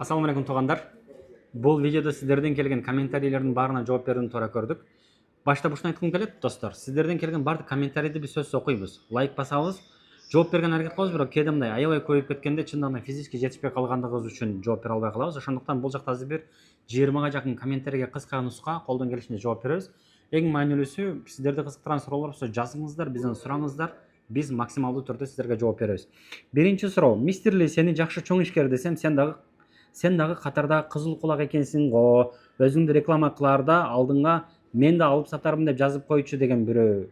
Ассаламу алейкум туугандар. Бул видеодо сиздерден келген комментарийлердин баарына жооп берүүнү туура көрдүк. Башта ушуну айткым келет достор. Сиздерден келген бардык комментарийди биз сөзсүз окуйбуз. Лайк басабыз, жооп берген аракет кылабыз, бирок кээде мындай аябай көбөйүп кеткенде чындыгында физически жетишпей калгандыгыбыз үчүн жооп бере албай калабыз. Ошондуктан бул жакта азыр бир 20га жакын комментарийге кыска нуска колдон келишинче жооп беребиз. Эң маанилүүсү, сиздерди кызыктырган суроолор болсо жазыңыздар, бизден сураңыздар. Биз максималдуу түрдө сиздерге жооп беребиз. Биринчи суроо: мистер сени жакшы чоң ишкер десем, сен дагы катардагы кызыл кулак экенсиң го. Өзүңдү реклама кылаарда алдыңга мен да алып сатармын деп жазып койчу деген бирөө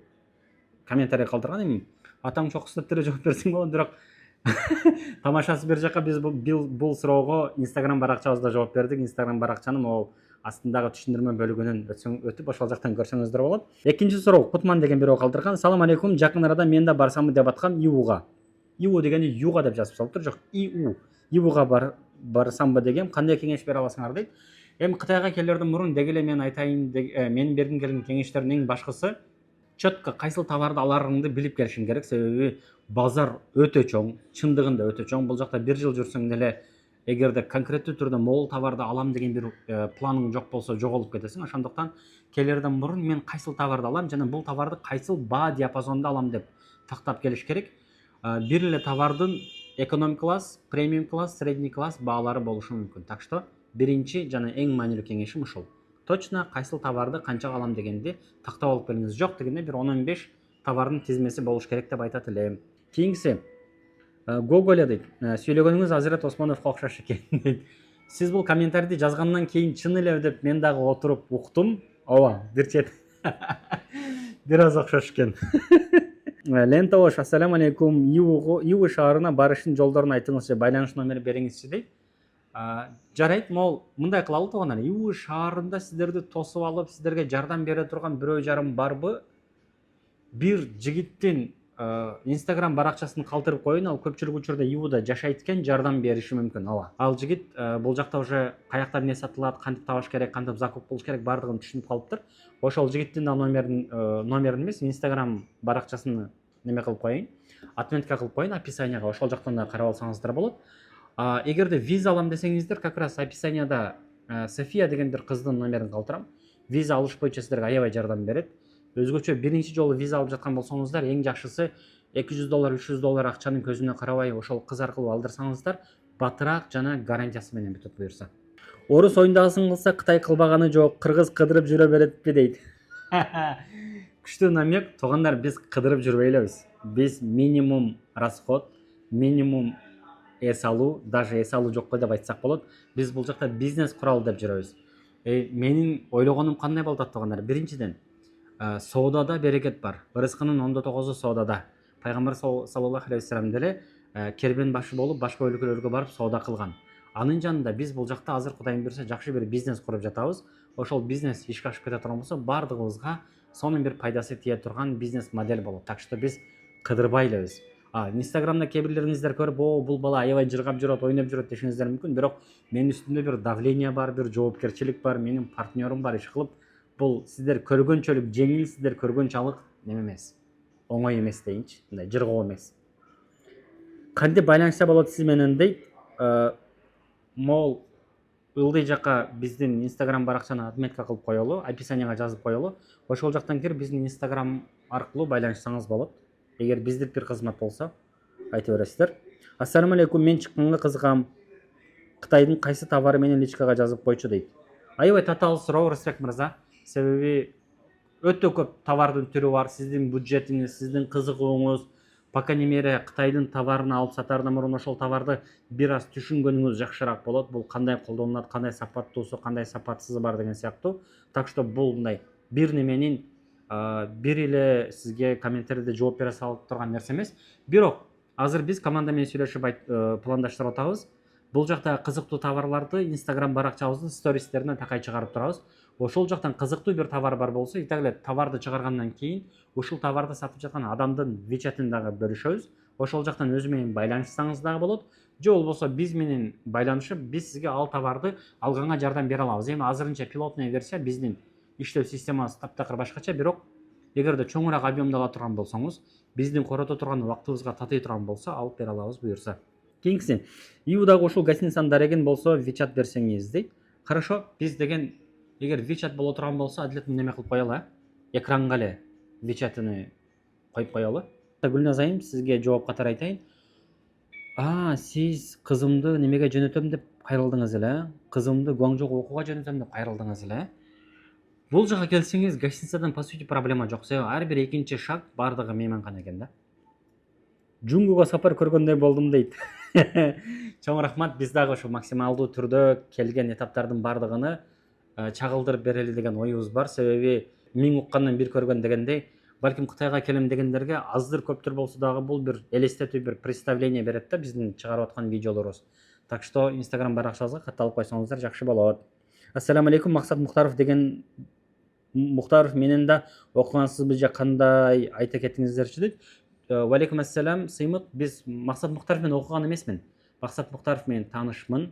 комментарий калтырган. Эми атаң чокуступ деле жооп берсең болот, бирок тамашасы бир жака. Биз бул суроого Instagram баракчабызда жооп бердик. Instagram баракчаны могу астындагы түшүндүрмө бөлүгүнөн өтүп ошол жактан көрсөңүздөр болот. Экинчи суроо Кутман деген бирөө калтырган. Салам алейкум, жакын арада мен да барсамбы деп аткам ИУга. ИУ дегени юга деп жазып салыптыр. Жок, ИУга барсамбы дегем. Кандай кеңеш бере аласыңар дейт. Эми Кытайга келерден мурун деги эле мен айтайын, менин бергим келген кеңештердин эң башкысы четко кайсыл товарды аларыңды билип келишиң керек. Себеби базар өтө чоң, чындыгында өтө чоң. Бул жакта бир жыл жүрсөң деле эгерде конкреттүү түрдө могул товарды алам деген бир планың жок болсо жоголуп кетесиң. Ошондуктан келерден мурун мен кайсыл товарды алам жана бул товарды кайсыл баа диапазонунда алам деп тактап келиш керек. Бир эле товардын эконом класс, премиум класс, средний класс баалары болушу мүмкүн. Так что биринчи жана эң маанилүү кеңешим ушул. Точно кайсыл товарды канчага алам дегенди тактап алып келиңиз. Жок дегенде бир 10-15 товардын тизмеси болуш керек деп айтат элем. Кийинкиси Гоголя дейт. Сүйлөгөнүңүз Азирет Осмоновго окшош экен дейт. Сиз бул комментарийди жазгандан кийин чын эле деп мен дагы отуруп уктум. Ооба, бир чет бир аз окшош экен. Лентош, ассаламу алейкум. ИУ шаарына барыштын жолдорун айтыңызчы, байланыш номери бериңизчи дейт. Жарайт, могул мындай кылалы туугандар. ИУ шаарында сиздерди тосуп алып, сиздерге жардам бере турган бирөө жарым барбы? Бир жигиттин Instagram баракчасын калтырып коюн, ал көпчүлүк учурда ИУда жашайт экен, жардам бериши мүмкүн. Ал жигит бул жакта уже каякта эмне сатылат, кантип табыш керек, кантип закуп кылыш керек бардыгын түшүнүп калыптыр. Ошол жигиттин да номерин эмес, Instagram баракчасын неме кылып коюн, отметка кылып коюн описанияга, ошол жактан да карап алсаңыздар болот. Эгерде виза алам десеңиздер, как раз описанияда София деген бир кыздын номерин калтырам. Виза алыш боюнча сиздерге аябай жардам берет. Өзгөчө биринчи жолу виза алып жаткан болсоңуздар, эң жакшысы $200, $300 акчанын көзүнө карабай ошол кыз аркылуу алдырсаңыздар, батыраак жана гарантиясы менен бүтөт буюрса. Орус оюндагысын кылса Кытай кылбаганы жок, кыргыз кыдырып жүрө беретпи дейт. Күчтүү намек, туугандар, биз кыдырып жүрбөй элебиз. Биз минимум расход, минимум эс алуу, даже эс алуу жок деп айтсак болот. Биз бул жакта бизнес куралы деп жүрөбүз. Менин ойлогонум кандай болуп атат туугандар? Биринчиден, соодада берекет бар. Ырыскынын 9-у соодада. Пайгамбар саллаллаху алейхи вассалам деле кербен башы болуп башка өлкөлөргө барып соода кылган. Анын жанында биз бул жакта азыр Кудайым буйрса жакшы бир бизнес куруп жатабыз. Ошол бизнес ишке ашып кете турган болсо, бардыгыбызга сонун бир пайдасы тие турган бизнес модель болот. Так что биз кыдырбай элебиз. Инстаграмда кээ бирлериңиздер көрүп, бул бала аябай жыргап жүрөт, ойноп жүрөт дешиңиздер мүмкүн. Бирок менин үстүмдө бир давление бар, бир жоопкерчилик бар, менин партнерым бар, иш кылып. Бул сиздер көргөнчөлүк жеңил, сиздер көргөнчалык неме эмес. Оңой эмес дейинчи, мындай жыргоо эмес. Кантип байланышса болот сиз менен дейт. Могул ылдый жака биздин Instagram баракчаны отметка кылып коелу, описанияга жазып коелу. Ошол жактан кирип биздин Instagram аркылуу байланышсаңыз болот. Эгер биздик бир кызмат болсо, айта бересиздер. Ассаламу алейкум, мен чыкканга кызыгам. Кытайдын кайсы товары менен личкага жазып койчу дейт. Аябай татаал суроо, Рысбек мырза. Себеби өтө көп товардын түрү бар. Сиздин бюджетиңиз, сиздин кызыгууңуз, пока немере Кытайдын товарын алып сатаардан мурун ошол товарды бир аз түшүнгөнүңүз жакшыраак болот. Бул кандай колдонулат, кандай сапаттуусу, кандай сапатсызы бар деген сыяктуу. Так что бул мындай бир неменин бир эле сизге комментарийде жооп бере салып турган нерсе эмес. Бирок азыр биз команда менен сүйлөшүп пландаштырып атабыз. Бул жакта кызыктуу товарларды Instagram баракчабыздын стористерине такай чыгарып турабыз. Ошол жактан кызыктуу бир товар бар болсо, итак эле товарды чыгаргандан кийин ушул товарды сатып жаткан адамдын WeChat'ин дагы бөлүшөбүз. Ошол жактан өзү менен байланышсаңыз дагы болот. Же болбосо биз менен байланышып, биз сизге ал товарды алганга жардам бере алабыз. Эми азырынча пилотный версия биздин иштөө системабыз таптакыр башкача, бирок эгерде чоңураак объемдо ала турган болсоңуз, биздин корото турган убактыбызга татый турган болсо, алып бере алабыз буюрса. кийинкиси иудагы ушул гостиницанын дарегин болсо WeChat берсеңиз дейт. Хорошо, биз деген эгер WeChat боло турган болсо адилет неме кылып коелу, экранга эле WeChat'ыны коюп коелу. Гүлназ айым, сизге жооп катары айтайын. Сиз кызымды немеге жөнөтөм деп кайрылдыңыз эле? Кызымды Гуаңжоого окууга жөнөтөм деп кайрылдыңыз эле? Бул жака келсеңиз, гостиницадан по сути проблема жок. Себеби ар бир экинчи шаг бардыгы мейманкана экен да. Жунгуга сапар көргөндөй болдум дейт. Чоң рахмат. Биз дагы ошо максималдуу түрдө келген этаптардын бардыгыны чагылдырып берели деген оюбуз бар. Себеби миң уккандан бир көргөн дегендей, балким Кытайга келем дегендерге аздыр көптүр болсо дагы бул бир элестетүү, бир представление берет да биздин чыгарып аткан видеолорубуз. Так что Instagram баракчабызга катталып койсоңуздар жакшы болот. Ассаламу алейкум, Максат Мухтаров деген Мухтаров менен да окугансызбы же кандай айта кетиңиздерчи дейт. Валейкум ассалам, Сыймыт. Биз Максат Мухтаров менен окуган эмесмин. Максат Мухтаров менен таанышмын.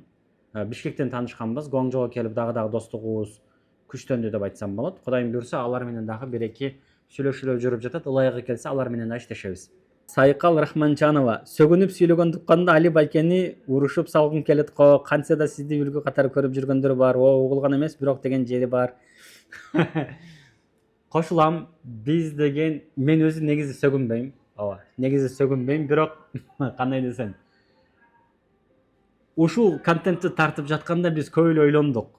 Бишкектен таанышканбыз. Гуаңжоого келип дагы достугубуз күчтөндү деп айтсам болот. Кудайым буйрса, алар менен дагы бир-эки сүйлөшүүлөр жүрүп жатат. Ылайыгы келсе, алар менен да иштешебиз. Сайкал Рахманчанова. Сөгүнүп сүйлөгөн тукканда Али Байкени урушуп салгым келет го. Кантсе да сизди үлгү катары көрүп жүргөндөр бар. Угулган эмес, бирок деген жери бар. Кошулам. Биз деген мен өзү негизи сөгүнбөйм. Негизи сөгүнбөйм, бирок кандай десем, ушул контентти тартып жатканда биз көп эле ойлондук.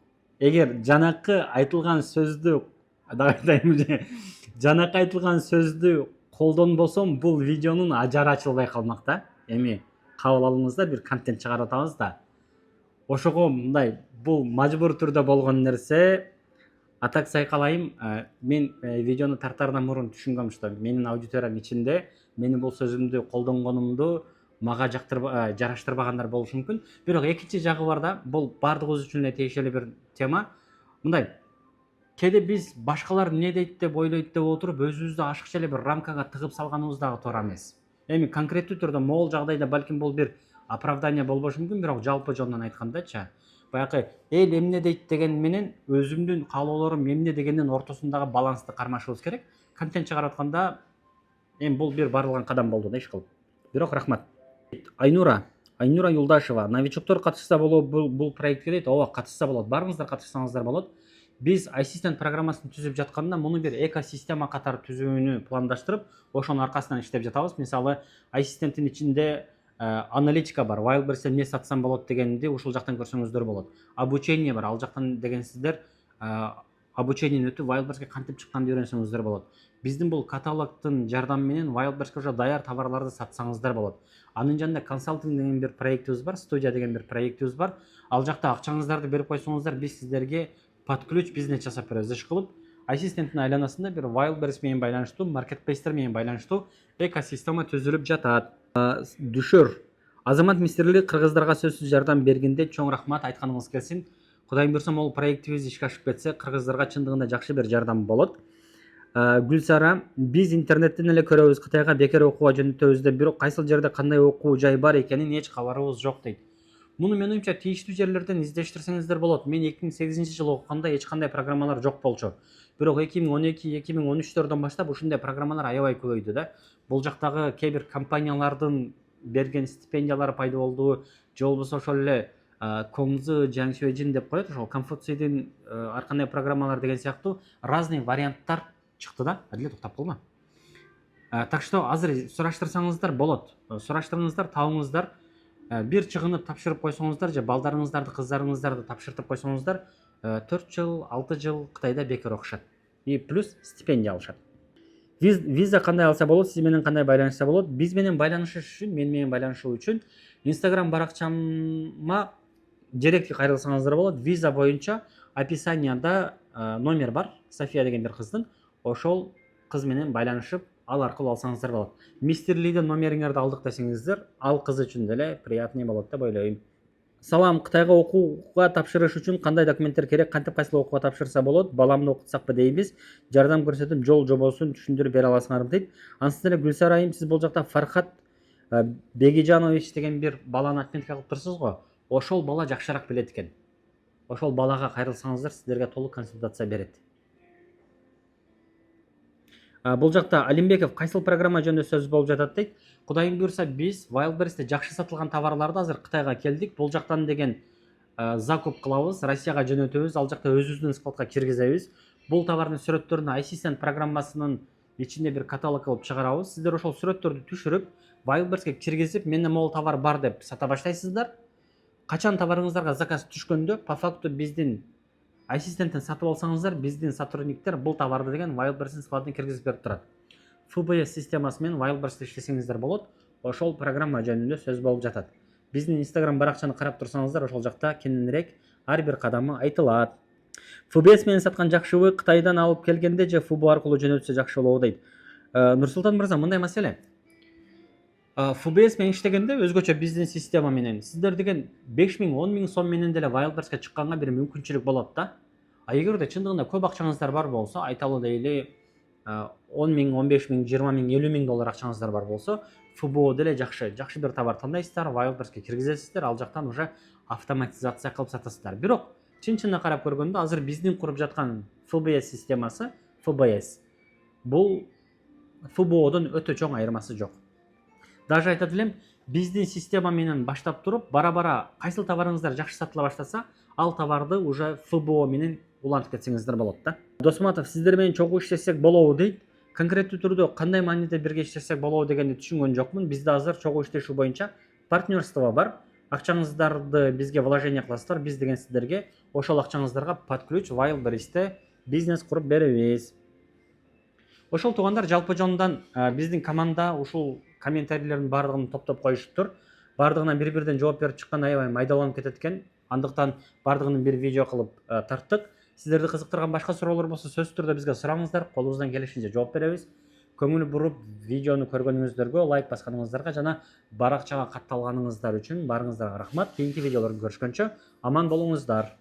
Эгер жанакы айтылган сөздү жанакы айтылган сөздү колдонбосом, бул видеонун ажары ачылбай калмак да. Эми кабыл алыңыздар, бир контент чыгарып атабыз да. Ошого мындай, бул мажбур түрдө болгон нерсе. Атак Сайкалайым, мен видеону тартаардан мурун түшүнгөм, что менин аудиториям ичинде менин бул сөзүмдү колдонгонумду мага жараштырбагандар болушу мүмкүн. Бирок экинчи жагы бар да, бул бардыгыбыз үчүн эле тиешелүү бир тема. Мындай, кээде биз башкалар эмне дейт деп ойлойт деп отуруп, өзүбүздү ашыкча эле бир рамкага тыгып салганыбыз дагы туура эмес. Эми конкреттүү түрдө могул жагдайда балким бул бир оправдание болбошу мүмкүн, бирок жалпы жонунан айткандачы, баягы эл эмне дейт деген менен өзүмдүн каалоолорум эмне дегендин ортосундагы балансты кармашыбыз керек. Контент чыгарып атканда эми бул бир барылган кадам болду да иш кылып. Бирок рахмат. Айнура Юлдашева. Новичоктор катышса болот бул проектке дейт. Ооба, катышса болот. Барыңыздар, катышсаңыздар болот. Биз Assistant программасын түзүп жатканда муну бир экосистема катары түзүүнү пландаштырып, ошонун аркасынан иштеп жатабыз. Мисалы, Assistant'тин ичинде аналитика бар. Wildberries'те эмне сатсам болот дегенди ушул жактан көрсөңүздөр болот. Обучение бар. Ал жактан деген сиздер обучениени өтүп Wildberries'ке кантип чыкканды үйрөнсөңүздөр болот. Биздин бул каталогдун жардамы менен Wildberries'ке уже даяр товарларды сатсаңыздар болот. Анын жанында консалтинг деген бир проектибиз бар, студия деген бир проектибиз бар. Ал жакта акчаңыздарды берип койсоңуздар, биз сиздерге под ключ бизнес жасап беребиз. Иш кылып, Ассистенттин айланасында бир Wildberries менен байланыштуу, маркетплейстер менен байланыштуу экосистема түзүлүп жатат. Дүшөр. Азамат Мисирлик кыргыздарга сөзсүз жардам бергенде чоң рахмат, айтканыңыз келсин. Кудайым буйрса, могул проектибиз ишке ашып кетсе, кыргыздарга чындыгында жакшы бир жардам болот. Гүлсара, биз интернеттен эле көрөбүз, Кытайга бекер окууга жөнөтөбүз деп, бирок кайсыл жерде кандай окуу жай бар экенин эч кабарыбыз жок дейт. Муну менин оюмча тийиштүү жерлерден издештирсеңиздер болот. Мен 2008-жылы окуганда эч кандай программалар жок болчу. Бирок 2012-2013-төрдөн баштап ушундай программалар аябай көбөйдү да. Бул жактагы кээ бир компаниялардын берген стипендиялары пайда болду, же болбосо ошол эле Коңзы Жаңсуэжин деп коет, ошол Конфуцийдин ар кандай программалар деген сыяктуу разный варианттар чыкты да. Адилет, уктап калма. Так что азыр сураштырсаңыздар болот. Сураштырыңыздар, табыңыздар. Бир чыгынып тапшырып койсоңуздар же балдарыңыздарды, кыздарыңыздарды тапшыртып койсоңуздар, 4 жыл, 6 жыл Кытайда бекер окушат. И плюс стипендия алышат. Виза кандай алса болот, сиз менен кандай байланышса болот? Биз менен байланышыш үчүн, мен менен байланышуу үчүн Instagram баракчама директке кайрылсаңыздар болот. Виза боюнча описанияда номер бар, София деген бир кыздын. Ошол кыз менен байланышып, ал аркылуу алсаңыздар болот. Мистер Лиден номериңерди алдык десеңиздер, ал кыз үчүн деле приятный болот деп ойлойм. Салам, Кытайга окууга тапшырыш үчүн кандай документтер керек, кантип кайсыл окууга тапшырса болот? Баламды окутсакпы дейбиз. Жардам көрсөтүп, жол жобосун түшүндүрүп бере аласыңарбы дейт. Ансыз эле Гүлсара айым, сиз бул жакта Фархат Бегижанович деген бир баланы отметка кылып турсуз го? Ошол бала жакшыраак билет экен. Ошол балага кайрылсаңыздар, сиздерге толук консультация берет. Бул жакта Алимбеков кайсыл программа жөнүндө сөз болуп жатат дейт. Кудайым буюрса биз Wildberries'те жакшы сатылган товарларды азыр Кытайга келдик. Бул жактан деген закуп кылабыз, Россияга жөнөтөбүз, ал жакта өзүбүздүн складка киргизебиз. Бул товардын сүрөттөрүн Assistant программасынын ичинде бир каталог кылып чыгарабыз. Сиздер ошол сүрөттөрдү түшүрүп, Wildberries'ке киргизип, менде могул товар бар деп сата баштайсыздар. Качан товарыңыздарга заказ түшкөндө, по факту биздин ассистенттен сатып алсаңыздар, биздин сотрудниктер бул товарды деген Wildberries'ин складына киргизип берип турат. FBS системасы менен Wildberries'те иштесеңиздер болот. Ошол программа жөнүндө сөз болуп жатат. Биздин Instagram баракчаны карап турсаңыздар, ошол жакта кененирээк ар бир кадамы айтылат. FBS менен саткан жакшыбы, Кытайдан алып келгенде же FBO аркылуу жөнөтсө жакшы болобу дейт. Нурсултан мырза, мындай маселе. FBS менен иштегенде өзгөчө биздин система менен сиздер деген 5000, 10.000 сом менен деле Wildberries'ке чыкканга бир мүмкүнчүлүк болот да. Эгерде чындыгында көп акчаңыздар бар болсо, айталы дейли 10.000, 15.000, 20.000, 50.000 доллар акчаңыздар бар болсо, FBO деле жакшы бир товар тандайсыздар, Wildberries'ке киргизесиздер, ал жактан уже автоматизация кылып сатасыздар. Бирок чын-чынына карап көргөндө, азыр биздин куруп жаткан FBS системасы, FBS, бул FBO'дон өтө чоң айырмасы жок. Даже айтат элем, биздин система менен баштап туруп, бара-бара кайсыл товарыңыздар жакшы сатыла баштаса, ал товарды уже FBO менен улантып кетсеңиздер болот да. Досматов, сиздер менен чогуу иштесек болобу дейт. Конкреттүү түрдө кандай мааниде бирге иштесек болобу дегенди түшүнгөн жокмун. Бизде азыр чогуу иштешүү боюнча партнерство бар. Акчаңыздарды бизге вложение кыласыздар, биз деген сиздерге ошол акчаңыздарга под ключ Wildberries'те бизнес куруп беребиз. Ошол туугандар, жалпы жонундан биздин команда ушул комментарийлердин баардыгын топтоп коюшуптур. Баардыгына бир-бирден жооп берип чыккан аябай майдаланып кетет экен. Андыктан баардыгын бир видео кылып тарттык. Сиздерди кызыктырган башка суроолор болсо, сөзсүз түрдө бизге сураңыздар, колубуздан келишинче жооп беребиз. Көңүл буруп видеону көргөнүңүздөргө, лайк басканыңыздарга жана баракчага катталганыңыздар үчүн баарыңыздарга рахмат. Кийинки видеолордо көрүшкөнчө аман болуңуздар.